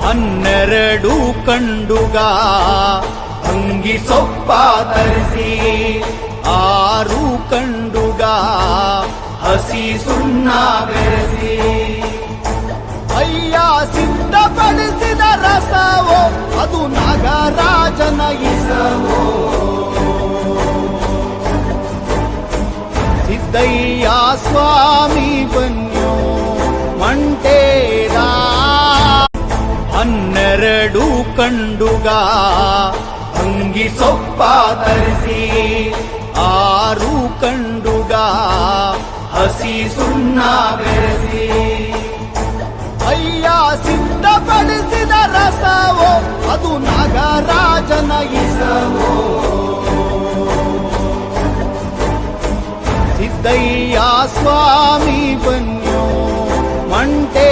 12 ಕಂಡುಗ ಅಂಗಿ ಸೊಪ್ಪ ತರಿಸಿ 6 ಕಂಡುಗ ಹಸಿ ಸುಣ್ಣ ಬೆರೆಸಿ ಅಯ್ಯ ಸಿದ್ಧಪಡಿಸಿದ ರಸವೋ ಅದು ನಾಗರಾಜನ ಇಸವೋ ಸಿದ್ದಯ್ಯ ಸ್ವಾಮಿ ಬನ್ಯೋ ಮಂಟೇದ 12 ಕಂಡುಗ ಅಂಗಿ ಸೊಪ್ಪ ತರಿಸಿ 6 ಕಂಡುಗ ಹಸಿ ಸುಣ್ಣ ಬೆರೆಸಿ ಅಯ್ಯ ಸಿದ್ಧಪಡಿಸಿದ ರಸವೋ ಅದು ನಾಗರಾಜನ ಇಸವೋ ಸಿದ್ದಯ್ಯ ಸ್ವಾಮಿ ಬನ್ಯೋ ಮಂಟೆ